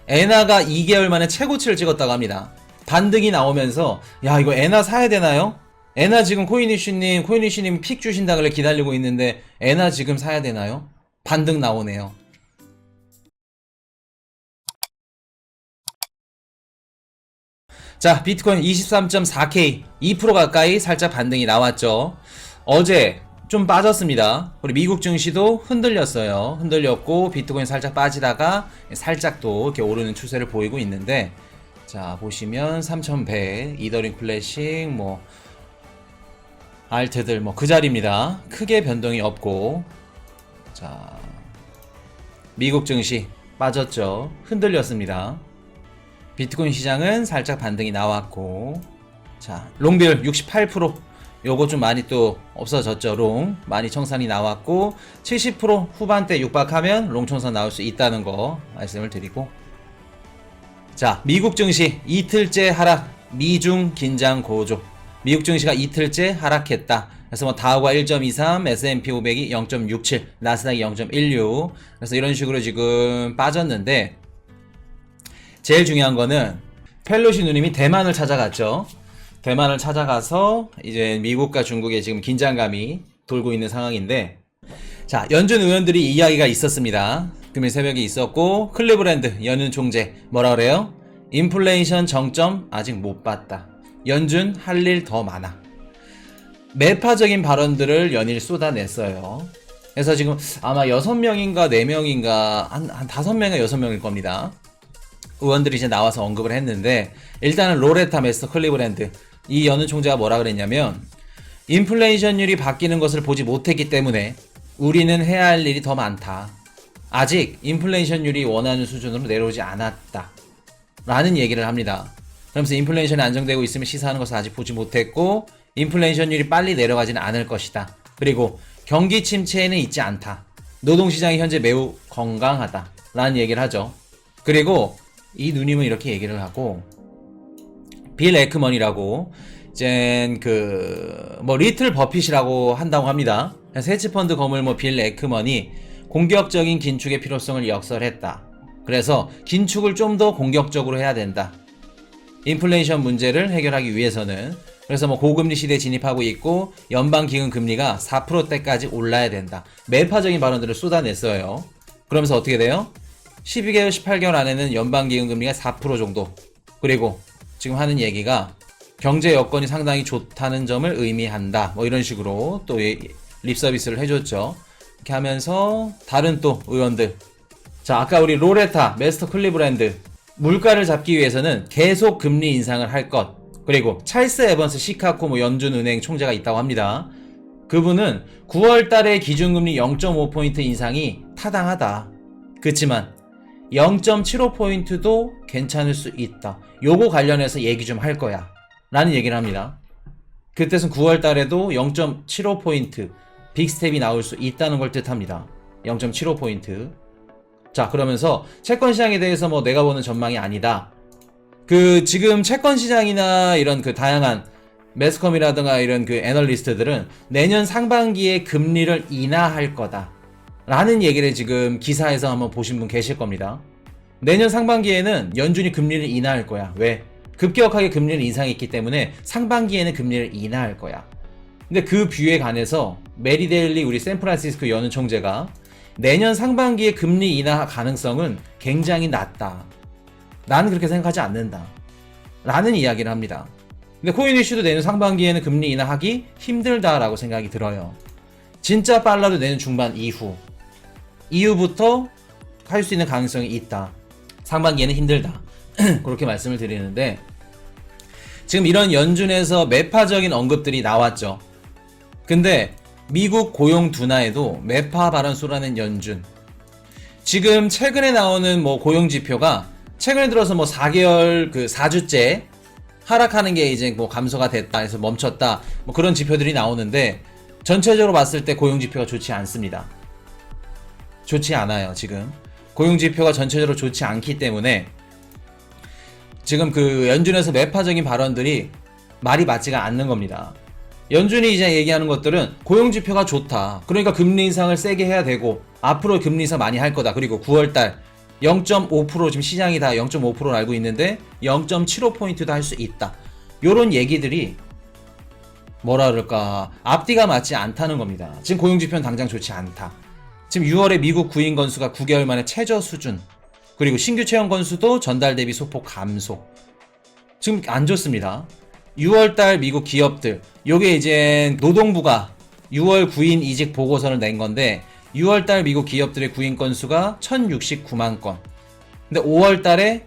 엔화가 2개월 만에 최고치를 찍었다고 합니다. 반등이 나오면서 야 이거 엔화 사야 되나요? 엔화 지금 코인이슈님 픽 주신다길래 기다리고 있는데 엔화 지금 사야 되나요? 반등 나오네요. 자, 비트코인 23.4K 2% 가까이 살짝 반등이 나왔죠. 어제 좀 빠졌습니다. 우리 미국 증시도 흔들렸어요. 흔들렸고 비트코인 살짝 빠지다가 살짝 또 이렇게 오르는 추세를 보이고 있는데, 자 보시면 3100 이더링 클래식 뭐 알트들 뭐 그 자리입니다. 크게 변동이 없고, 자 미국 증시 빠졌죠. 흔들렸습니다. 비트코인 시장은 살짝 반등이 나왔고, 자 롱비율 68% 요거 좀 많이 또 없어졌죠. 롱 많이 청산이 나왔고 70% 후반대 육박하면 롱 청산 나올 수 있다는 거 말씀을 드리고, 자 미국 증시 이틀째 하락, 미중 긴장 고조. 미국 증시가 이틀째 하락했다. 그래서 뭐 다우가 1.23, S&P 500이 0.67, 나스닥이 0.16. 그래서 이런 식으로 지금 빠졌는데, 제일 중요한 거는 펠로시 누님이 대만을 찾아갔죠. 대만을 찾아가서 이제 미국과 중국의 지금 긴장감이 돌고 있는 상황인데, 자 연준 의원들이 이야기가 있었습니다. 금일 새벽에 있었고, 클리브랜드 연은 총재 뭐라 그래요? 인플레이션 정점 아직 못 봤다. 연준 할 일 더 많아. 매파적인 발언들을 연일 쏟아냈어요. 그래서 지금 아마 6명인가 4명인가 한 5명인가 6명일 겁니다. 의원들이 이제 나와서 언급을 했는데, 일단은 로레타 메스터 클리브랜드 이 연은 총재가 뭐라 그랬냐면, 인플레이션율이 바뀌는 것을 보지 못했기 때문에 우리는 해야 할 일이 더 많다. 아직 인플레이션율이 원하는 수준으로 내려오지 않았다 라는 얘기를 합니다. 그러면서 인플레이션이 안정되고 있으면 시사하는 것을 아직 보지 못했고, 인플레이션율이 빨리 내려가지는 않을 것이다. 그리고 경기 침체에는 있지 않다. 노동시장이 현재 매우 건강하다 라는 얘기를 하죠. 그리고 이 누님은 이렇게 얘기를 하고, 빌 에크먼이라고 이젠 뭐 리틀 버핏이라고 한다고 합니다. 헤지펀드 거물 뭐 빌 에크먼이 공격적인 긴축의 필요성을 역설했다. 그래서 긴축을 좀 더 공격적으로 해야 된다. 인플레이션 문제를 해결하기 위해서는. 그래서 뭐 고금리 시대에 진입하고 있고, 연방기금 금리가 4%대까지 올라야 된다. 매파적인 발언들을 쏟아냈어요. 그러면서 어떻게 돼요? 12개월, 18개월 안에는 연방기금 금리가 4% 정도. 그리고 지금 하는 얘기가 경제 여건이 상당히 좋다는 점을 의미한다. 뭐 이런 식으로 또 립서비스를 해줬죠. 이렇게 하면서 다른 또 의원들. 자, 아까 우리 로레타, 메스터 클리브랜드. 물가를 잡기 위해서는 계속 금리 인상을 할 것. 그리고 찰스 에번스 시카고 뭐 연준은행 총재가 있다고 합니다. 그분은 9월 달에 기준금리 0.5포인트 인상이 타당하다. 그렇지만 0.75포인트도 괜찮을 수 있다. 요거 관련해서 얘기 좀 할 거야 라는 얘기를 합니다. 그때는 9월 달에도 0.75포인트 빅스텝이 나올 수 있다는 걸 뜻합니다. 0.75포인트. 자, 그러면서 채권 시장에 대해서 뭐 내가 보는 전망이 아니다. 지금 채권 시장이나 이런 다양한 매스컴이라든가 이런 애널리스트들은 내년 상반기에 금리를 인하할 거다 라는 얘기를 지금 기사에서 한번 보신 분 계실 겁니다. 내년 상반기에는 연준이 금리를 인하할 거야. 왜? 급격하게 금리를 인상했기 때문에 상반기에는 금리를 인하할 거야. 근데 그 뷰에 관해서 메리 데일리 우리 샌프란시스코 연은 총재가 내년 상반기에 금리 인하 가능성은 굉장히 낮다. 나는 그렇게 생각하지 않는다 라는 이야기를 합니다. 근데 코인 이슈도 내년 상반기에는 금리 인하하기 힘들다라고 생각이 들어요. 진짜 빨라도 내년 중반 이후부터 할 수 있는 가능성이 있다. 상반기에는 힘들다. 그렇게 말씀을 드리는데, 지금 이런 연준에서 매파적인 언급들이 나왔죠. 근데 미국 고용 둔화에도 매파 발언 쏟아낸 연준. 지금 최근에 나오는 뭐 고용 지표가 최근에 들어서 뭐 4개월 4주째 하락하는 게 이제 뭐 감소가 됐다 해서 멈췄다. 뭐 그런 지표들이 나오는데, 전체적으로 봤을 때 고용 지표가 좋지 않습니다. 좋지 않아요. 지금 고용 지표가 전체적으로 좋지 않기 때문에 지금 연준에서 매파적인 발언들이 말이 맞지가 않는 겁니다. 연준이 이제 얘기하는 것들은 고용 지표가 좋다. 그러니까 금리 인상을 세게 해야 되고 앞으로 금리 인상 많이 할 거다. 그리고 9월달 0.5% 지금 시장이 다 0.5%로 알고 있는데 0.75포인트도 할 수 있다. 요런 얘기들이 뭐라 그럴까, 앞뒤가 맞지 않다는 겁니다. 지금 고용지표는 당장 좋지 않다. 지금 6월에 미국 구인 건수가 9개월 만에 최저 수준, 그리고 신규 채용 건수도 전달 대비 소폭 감소. 지금 안 좋습니다. 6월달 미국 기업들, 요게 이제 노동부가 6월 구인 이직 보고서를 낸 건데 6월달 미국 기업들의 구인 건수가 1069만 건. 근데 5월달에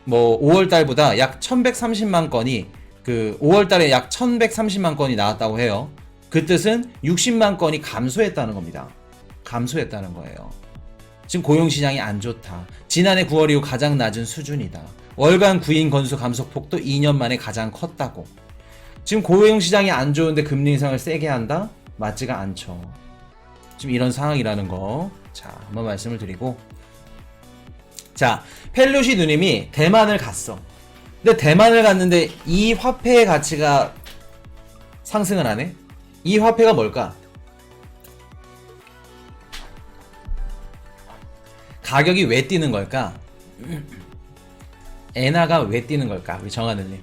5월달보다 약 1130만 건이 5월달에 약 1130만 건이 나왔다고 해요. 그 뜻은 60만 건이 감소했다는 겁니다. 감소했다는 거예요. 지금 고용시장이 안 좋다. 지난해 9월 이후 가장 낮은 수준이다. 월간 구인 건수 감소폭도 2년 만에 가장 컸다고. 지금 고용시장이 안 좋은데 금리 인상을 세게 한다? 맞지가 않죠. 지금 이런 상황이라는 거, 자, 한번 말씀을 드리고. 자, 펠로시 누님이 대만을 갔어. 근데 대만을 갔는데 이 화폐의 가치가 상승을 하네? 이 화폐가 뭘까? 가격이 왜 뛰는 걸까? 엔화가 왜 뛰는 걸까? 우리 정하늘님.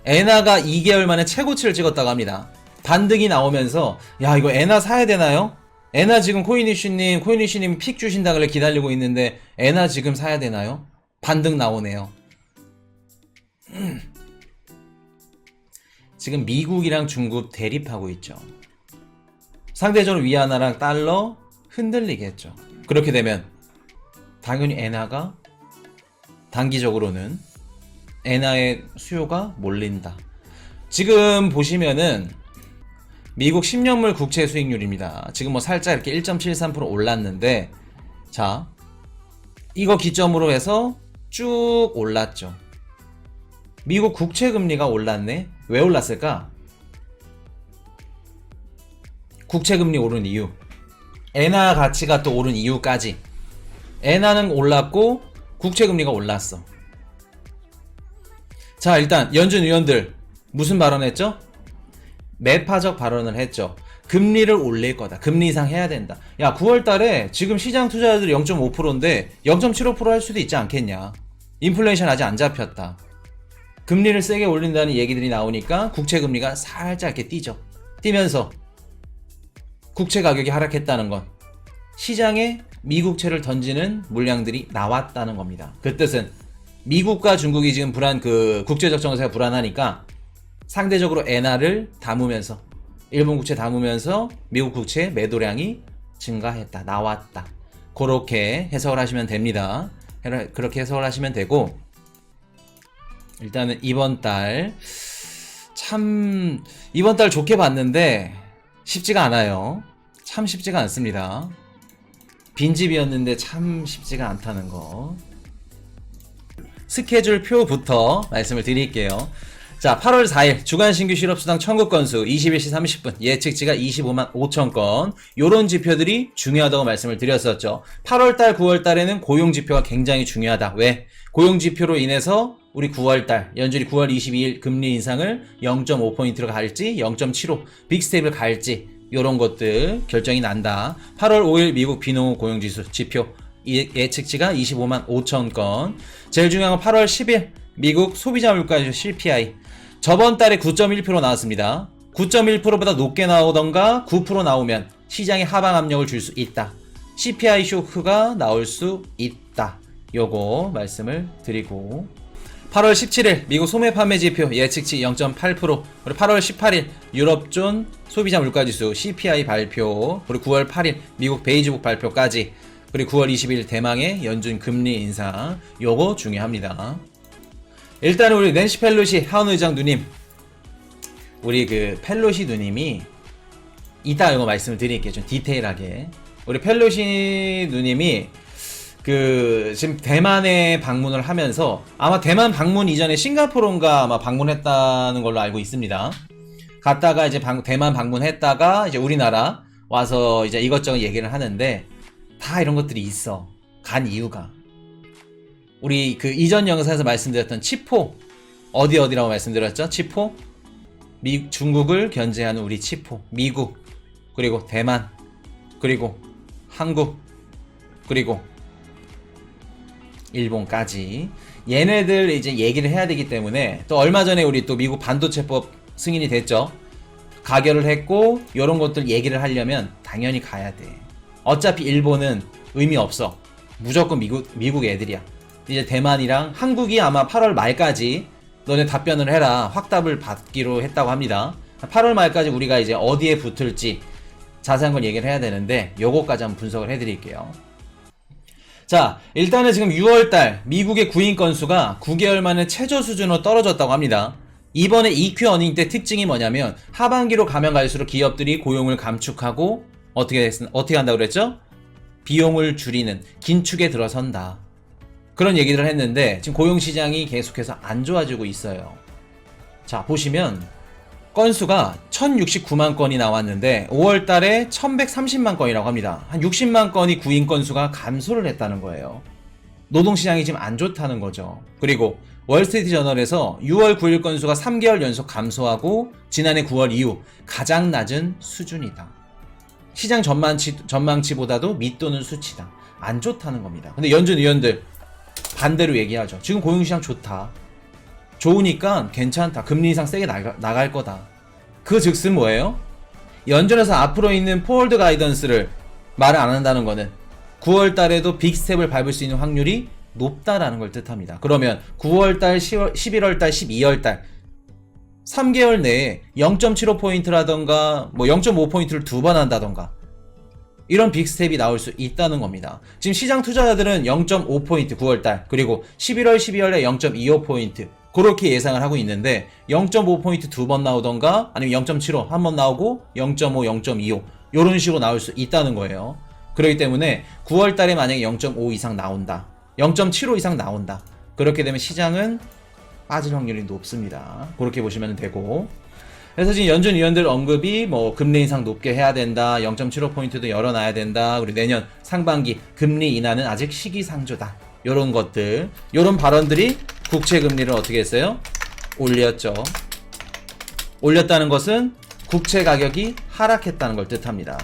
엔화가 2개월 만에 최고치를 찍었다고 합니다. 반등이 나오면서 야, 이거 엔화 사야 되나요? 엔화 지금 코인이슈님 픽 주신다길래 기다리고 있는데 엔화 지금 사야 되나요? 반등 나오네요. 지금 미국이랑 중국 대립하고 있죠. 상대적으로 위안화랑 달러 흔들리겠죠. 그렇게 되면 당연히 엔화가 단기적으로는 엔화의 수요가 몰린다. 지금 보시면은 미국 10년물 국채 수익률입니다. 지금 살짝 이렇게 1.73% 올랐는데, 자, 이거 기점으로 해서 쭉 올랐죠. 미국 국채 금리가 올랐네. 왜 올랐을까? 국채 금리 오른 이유, 엔화 가치가 또 오른 이유까지. 엔화는 올랐고 국채 금리가 올랐어. 자, 일단 연준 위원들 무슨 발언했죠? 매파적 발언을 했죠. 금리를 올릴 거다. 금리 인상 해야 된다. 야, 9월 달에 지금 시장 투자자들이 0.5%인데 0.75% 할 수도 있지 않겠냐. 인플레이션 아직 안 잡혔다. 금리를 세게 올린다는 얘기들이 나오니까 국채 금리가 살짝 이렇게 뛰죠. 뛰면서 국채 가격이 하락했다는 건 시장에 미국채를 던지는 물량들이 나왔다는 겁니다. 그 뜻은 미국과 중국이 지금 국제적 정세가 불안하니까 상대적으로 엔화를 담으면서, 일본 국채 담으면서 미국 국채 매도량이 증가했다, 나왔다. 그렇게 해석을 하시면 됩니다. 그렇게 해석을 하시면 되고, 일단은 이번 달 좋게 봤는데 쉽지가 않아요. 참 쉽지가 않습니다. 빈집이었는데 참 쉽지가 않다는 거. 스케줄 표부터 말씀을 드릴게요. 자, 8월 4일 주간 신규 실업수당 청구 건수 21시 30분, 예측치가 25만 5천 건. 요런 지표들이 중요하다고 말씀을 드렸었죠. 8월달 9월달에는 고용지표가 굉장히 중요하다. 왜? 고용지표로 인해서 우리 9월달 연준이 9월 22일 금리 인상을 0.5포인트로 갈지 0.75 빅스텝을 갈지 요런 것들 결정이 난다. 8월 5일 미국 비농업 고용지수 지표 예측치가 25만 5천 건. 제일 중요한 건 8월 10일 미국 소비자 물가지수 CPI 저번 달에 9.1% 나왔습니다. 9.1%보다 높게 나오던가 9% 나오면 시장에 하방 압력을 줄 수 있다. CPI 쇼크가 나올 수 있다. 요거 말씀을 드리고, 8월 17일 미국 소매 판매 지표 예측치 0.8%, 그리고 8월 18일 유럽존 소비자 물가지수 CPI 발표, 그리고 9월 8일 미국 베이지북 발표까지, 그리고 9월 20일 대망의 연준 금리 인상, 요거 중요합니다. 일단 우리 낸시 펠로시 하원 의장 누님, 우리 펠로시 누님이 이따 이거 말씀을 드릴게요. 좀 디테일하게. 우리 펠로시 누님이 지금 대만에 방문을 하면서 아마 대만 방문 이전에 싱가포르인가 아마 방문했다는 걸로 알고 있습니다. 갔다가 이제 대만 방문했다가 이제 우리나라 와서 이제 이것저것 얘기를 하는데 다 이런 것들이 있어. 간 이유가. 우리 이전 영상에서 말씀드렸던 치포, 어디라고 말씀드렸죠? 치포? 중국을 견제하는 우리 치포, 미국, 그리고 대만, 그리고 한국, 그리고 일본까지 얘네들 이제 얘기를 해야 되기 때문에, 또 얼마 전에 우리 또 미국 반도체법 승인이 됐죠. 가결을 했고 요런 것들 얘기를 하려면 당연히 가야 돼. 어차피 일본은 의미 없어. 무조건 미국 애들이야. 이제 대만이랑 한국이 아마 8월 말까지 너네 답변을 해라 확답을 받기로 했다고 합니다. 8월 말까지 우리가 이제 어디에 붙을지 자세한 걸 얘기를 해야 되는데 요거까지 한번 분석을 해드릴게요. 자, 일단은 지금 6월달 미국의 구인 건수가 9개월 만에 최저 수준으로 떨어졌다고 합니다. 이번에 EQ 어닝 때 특징이 뭐냐면 하반기로 가면 갈수록 기업들이 고용을 감축하고 어떻게 한다고 그랬죠? 비용을 줄이는 긴축에 들어선다. 그런 얘기를 했는데 지금 고용시장이 계속해서 안 좋아지고 있어요. 자, 보시면 건수가 1069만 건이 나왔는데 5월 달에 1130만 건이라고 합니다. 한 60만 건이 구인 건수가 감소를 했다는 거예요. 노동시장이 지금 안 좋다는 거죠. 그리고 월스트리트 저널에서 6월 9일 건수가 3개월 연속 감소하고 지난해 9월 이후 가장 낮은 수준이다. 시장 전망치보다도 밑도는 수치다. 안 좋다는 겁니다. 근데 연준 위원들 반대로 얘기하죠. 지금 고용시장 좋다. 좋으니까 괜찮다. 금리 인상 세게 나갈 거다. 그 즉슨 뭐예요? 연준에서 앞으로 있는 포월드 가이던스를 말을 안 한다는 거는 9월 달에도 빅스텝을 밟을 수 있는 확률이 높다라는 걸 뜻합니다. 그러면 9월달, 11월달, 12월달 3개월 내에 0.75포인트라던가 뭐 0.5포인트를 두 번 한다던가 이런 빅스텝이 나올 수 있다는 겁니다. 지금 시장 투자자들은 0.5포인트 9월달 그리고 11월, 12월에 0.25포인트 그렇게 예상을 하고 있는데 0.5포인트 두 번 나오던가 아니면 0.75 한 번 나오고 0.5, 0.25 이런 식으로 나올 수 있다는 거예요. 그렇기 때문에 9월달에 만약에 0.5 이상 나온다 0.75 이상 나온다. 그렇게 되면 시장은 빠질 확률이 높습니다. 그렇게 보시면 되고. 그래서 지금 연준 위원들 언급이 뭐 금리 인상 높게 해야 된다. 0.75포인트도 열어놔야 된다. 그리고 내년 상반기 금리 인하는 아직 시기상조다. 요런 것들, 요런 발언들이 국채 금리를 어떻게 했어요? 올렸죠. 올렸다는 것은 국채 가격이 하락했다는 걸 뜻합니다.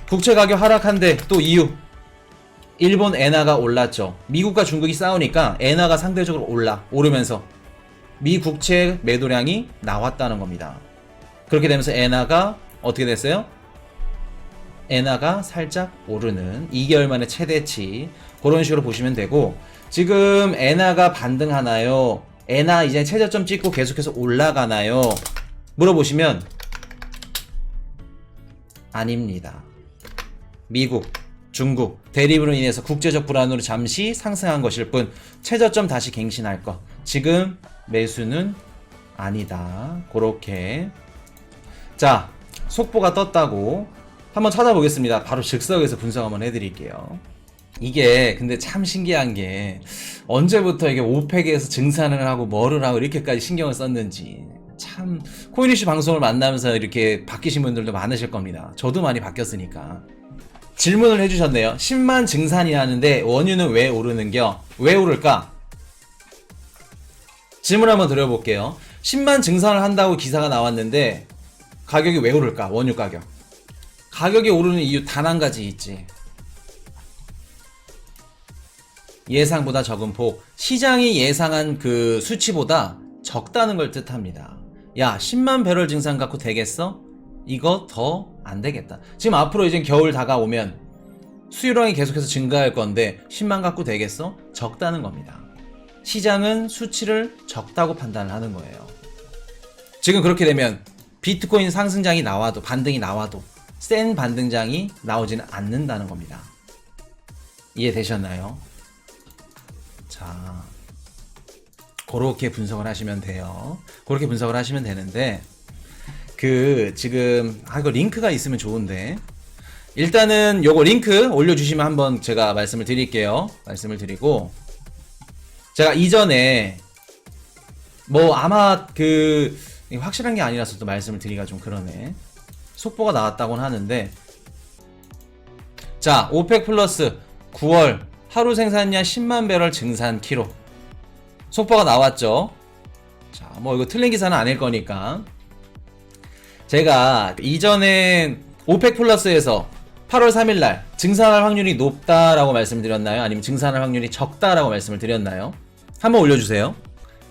국채 가격 하락한데 또 이유 일본 엔화가 올랐죠. 미국과 중국이 싸우니까 엔화가 상대적으로 오르면서 미 국채 매도량이 나왔다는 겁니다. 그렇게 되면서 엔화가 어떻게 됐어요? 엔화가 살짝 오르는 2개월 만에 최대치 그런 식으로 보시면 되고 지금 엔화가 반등하나요? 엔화 이제 최저점 찍고 계속해서 올라가나요? 물어보시면 아닙니다. 미국, 중국 대립으로 인해서 국제적 불안으로 잠시 상승한 것일 뿐 최저점 다시 갱신할 것. 지금 매수는 아니다. 그렇게. 자, 속보가 떴다고 한번 찾아보겠습니다. 바로 즉석에서 분석 한번 해드릴게요. 이게 근데 참 신기한 게 언제부터 이게 오펙에서 증산을 하고 뭐를 하고 이렇게까지 신경을 썼는지 참 코인이슈 방송을 만나면서 이렇게 바뀌신 분들도 많으실 겁니다. 저도 많이 바뀌었으니까. 질문을 해주셨네요. 10만 증산이 하는데 원유는 왜 오르는겨? 왜 오를까? 질문 한번 드려볼게요. 10만 증산을 한다고 기사가 나왔는데 가격이 왜 오를까? 원유 가격. 가격이 오르는 이유 단 한 가지 있지. 예상보다 적은 폭. 시장이 예상한 그 수치보다 적다는 걸 뜻합니다. 야, 10만 배럴 증산 갖고 되겠어? 이거 더 안 되겠다. 지금 앞으로 이제 겨울 다가오면 수요량이 계속해서 증가할 건데 10만 갖고 되겠어? 적다는 겁니다. 시장은 수치를 적다고 판단을 하는 거예요. 지금 그렇게 되면 비트코인 상승장이 나와도 반등이 나와도 센 반등장이 나오지는 않는다는 겁니다. 이해되셨나요? 자, 그렇게 분석을 하시면 돼요. 그렇게 분석을 하시면 되는데 지금 이거 링크가 있으면 좋은데 일단은 요거 링크 올려주시면 한번 제가 말씀을 드릴게요. 말씀을 드리고 제가 이전에 뭐 아마 확실한 게 아니라서 또 말씀을 드리기가 좀 그러네. 속보가 나왔다고는 하는데 자, 오펙 플러스 9월 하루 생산량 10만 배럴 증산 키로 속보가 나왔죠. 자, 뭐 이거 틀린 기사는 아닐 거니까 제가 이전엔 오펙 플러스에서 8월 3일날 증산할 확률이 높다라고 말씀을 드렸나요? 아니면 증산할 확률이 적다라고 말씀을 드렸나요? 한번 올려주세요.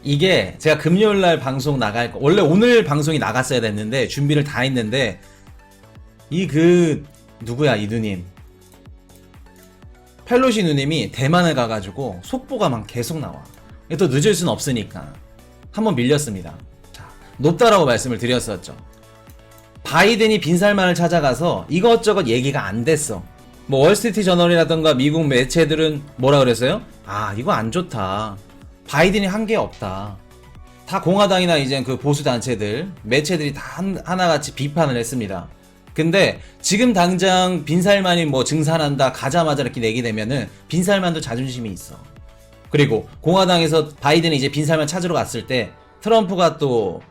이게 제가 금요일날 방송 나갈 거, 원래 오늘 방송이 나갔어야 됐는데 준비를 다 했는데 누구야 이 누님, 펠로시 누님이 대만을 가가지고 속보가 막 계속 나와. 또 늦을 순 없으니까 한번 밀렸습니다. 자, 높다라고 말씀을 드렸었죠. 바이든이 빈살만을 찾아가서 이것저것 얘기가 안 됐어. 뭐 월스트리트 저널이라던가 미국 매체들은 뭐라 그랬어요? 아, 이거 안 좋다. 바이든이 한 게 없다. 다 공화당이나 이제 그 보수 단체들, 매체들이 다 하나같이 비판을 했습니다. 근데 지금 당장 빈살만이 뭐 증산한다 가자마자 이렇게 내게 되면은 빈살만도 자존심이 있어. 그리고 공화당에서 바이든이 이제 빈살만 찾으러 갔을 때 트럼프가 또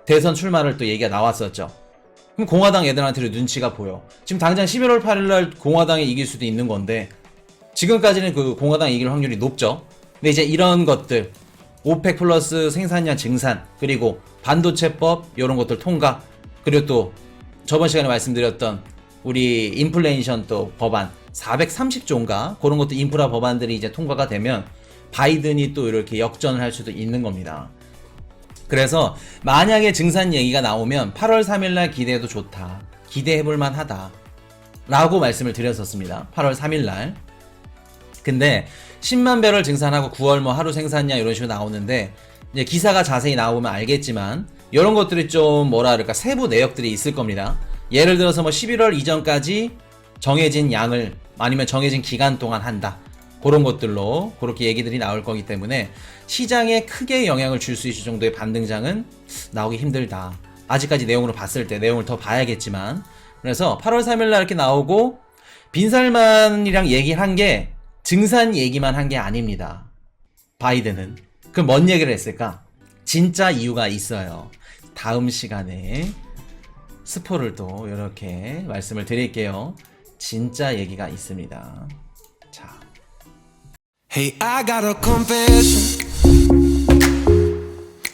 대선 출마를 또 얘기가 나왔었죠. 그럼 공화당 애들한테도 눈치가 보여. 지금 당장 11월 8일날 공화당이 이길 수도 있는 건데 지금까지는 그 공화당이 이길 확률이 높죠. 근데 이제 이런 것들, 오펙 플러스 생산량 증산, 그리고 반도체법 이런 것들 통과, 그리고 또 저번 시간에 말씀드렸던 우리 인플레이션 또 법안 430조인가 그런 것도 인프라 법안들이 이제 통과가 되면 바이든이 또 이렇게 역전을 할 수도 있는 겁니다. 그래서 만약에 증산 얘기가 나오면 8월 3일날 기대해도 좋다, 기대해볼만 하다 라고 말씀을 드렸었습니다. 8월 3일날. 근데 10만 배럴 증산하고 9월 뭐 하루 생산량 이런 식으로 나오는데 이제 기사가 자세히 나오면 알겠지만 이런 것들이 좀 뭐라 그럴까 세부 내역들이 있을 겁니다. 예를 들어서 뭐 11월 이전까지 정해진 양을 아니면 정해진 기간 동안 한다, 그런 것들로 그렇게 얘기들이 나올 거기 때문에 시장에 크게 영향을 줄 수 있을 정도의 반등장은 나오기 힘들다. 아직까지 내용으로 봤을 때 내용을 더 봐야겠지만, 그래서 8월 3일날 이렇게 나오고 빈살만이랑 얘기를 한 게 증산 얘기만 한 게 아닙니다. 바이든은. 그럼 뭔 얘기를 했을까? 진짜 이유가 있어요. 다음 시간에 스포를 또 이렇게 말씀을 드릴게요. 진짜 얘기가 있습니다. 자. Hey, I got a confession.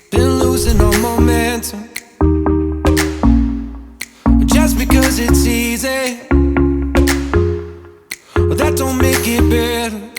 Been losing all momentum. Just because it's easy, that don't make it better.